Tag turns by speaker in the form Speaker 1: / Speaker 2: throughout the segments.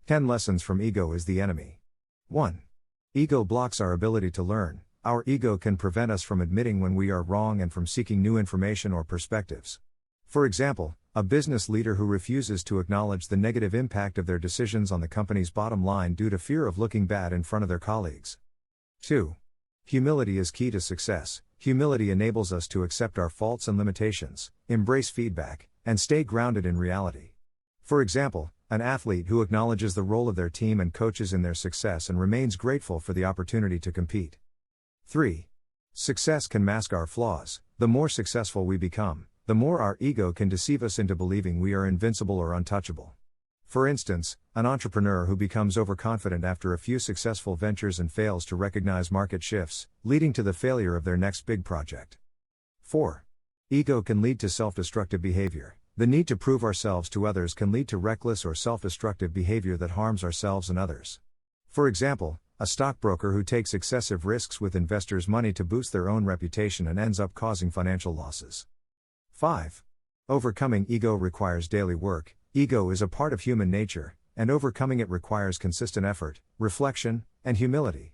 Speaker 1: 10 lessons from ego is the enemy. 1. Ego blocks our ability to learn. Our ego can prevent us from admitting when we are wrong and from seeking new information or perspectives. For example, a business leader who refuses to acknowledge the negative impact of their decisions on the company's bottom line due to fear of looking bad in front of their colleagues. 2. Humility is key to success. Humility enables us to accept our faults and limitations, embrace feedback, and stay grounded in reality. For example, an athlete who acknowledges the role of their team and coaches in their success and remains grateful for the opportunity to compete. 3. Success can mask our flaws. The more successful we become, the more our ego can deceive us into believing we are invincible or untouchable. For instance, an entrepreneur who becomes overconfident after a few successful ventures and fails to recognize market shifts, leading to the failure of their next big project. 4. Ego can lead to self-destructive behavior. The need to prove ourselves to others can lead to reckless or self-destructive behavior that harms ourselves and others. For example, a stockbroker who takes excessive risks with investors' money to boost their own reputation and ends up causing financial losses. 5. Overcoming ego requires daily work. Ego is a part of human nature, and overcoming it requires consistent effort, reflection, and humility.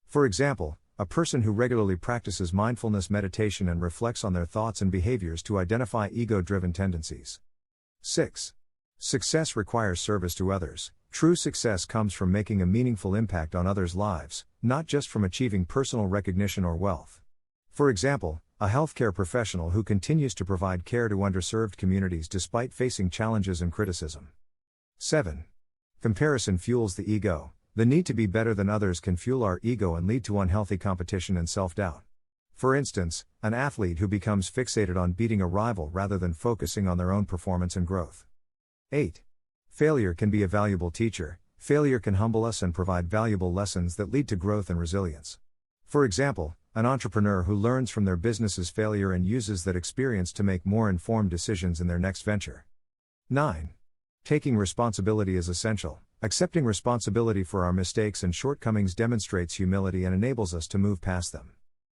Speaker 1: For example, a person who regularly practices mindfulness meditation and reflects on their thoughts and behaviors to identify ego-driven tendencies. 6. Success requires service to others. True success comes from making a meaningful impact on others' lives, not just from achieving personal recognition or wealth. For example, a healthcare professional who continues to provide care to underserved communities despite facing challenges and criticism. 7. Comparison fuels the ego. The need to be better than others can fuel our ego and lead to unhealthy competition and self-doubt. For instance, an athlete who becomes fixated on beating a rival rather than focusing on their own performance and growth. 8. Failure can be a valuable teacher. Failure can humble us and provide valuable lessons that lead to growth and resilience. For example, an entrepreneur who learns from their business's failure and uses that experience to make more informed decisions in their next venture. 9. Taking responsibility is essential. Accepting responsibility for our mistakes and shortcomings demonstrates humility and enables us to move past them.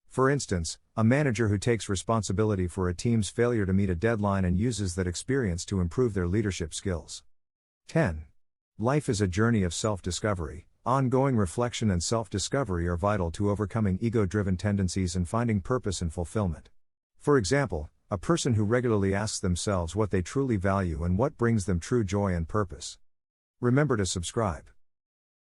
Speaker 1: For instance, a manager who takes responsibility for a team's failure to meet a deadline and uses that experience to improve their leadership skills. 10. Life is a journey of self-discovery. Ongoing reflection and self-discovery are vital to overcoming ego-driven tendencies and finding purpose and fulfillment. For example, a person who regularly asks themselves what they truly value and what brings them true joy and purpose. Remember to subscribe.